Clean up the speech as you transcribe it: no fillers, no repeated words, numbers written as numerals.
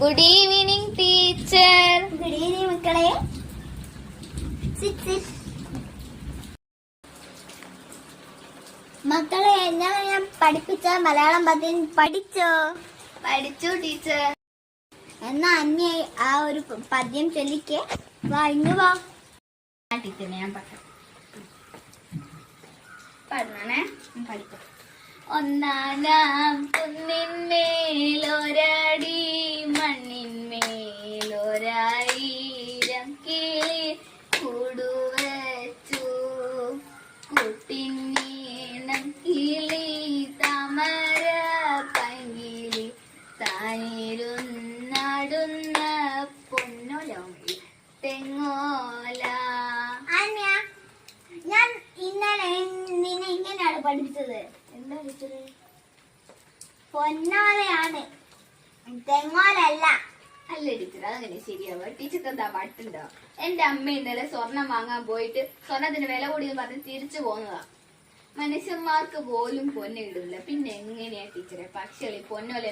Good evening teacher. Good evening മക്കളെ. മക്കളെ ഞാൻ പഠിപ്പിച്ച മലയാളം പദ്യം പഠിച്ചോ? പഠിച്ചു ടീച്ചർ. എന്നാ അന്യ ആ ഒരു പദ്യം ചൊല്ലിക്കേ. വാ ഇങ്ങ് വാ. ടീച്ചറിനെ ഞാൻ പഠിക്കണേ. പഠിക്കാം. ഒന്നാനാം കുന്നിന്മേലൊരടി മണ്ണിന്മേലൊരായിരം കിളി കൂടുവച്ചു. കുട്ടിനീണം കിളി താമര പങ്കിളി താനിരുന്നാടുന്ന പൊന്നോലം തെങ്ങോല. ഞാൻ ഇന്നലെ നിന്നെ ഇങ്ങനെയാണ് പഠിപ്പിച്ചത്. എന്താ ടീച്ചറ്? പൊന്നോലയാണ്, തെങ്ങോലല്ല. അല്ല ടീച്ചർ, അതങ്ങനെ ശരിയാവുക. ടീച്ചർക്ക് എന്താ പട്ടുണ്ടോ? എന്റെ അമ്മ ഇന്നലെ സ്വർണം വാങ്ങാൻ പോയിട്ട് സ്വർണത്തിന് വില കൂടിയെന്ന് പറഞ്ഞ് തിരിച്ചു പോന്നതാ. മനുഷ്യന്മാർക്ക് പോലും പൊന്നിടില്ല, പിന്നെ എങ്ങനെയാ ടീച്ചറെ പക്ഷികളി പൊന്നോല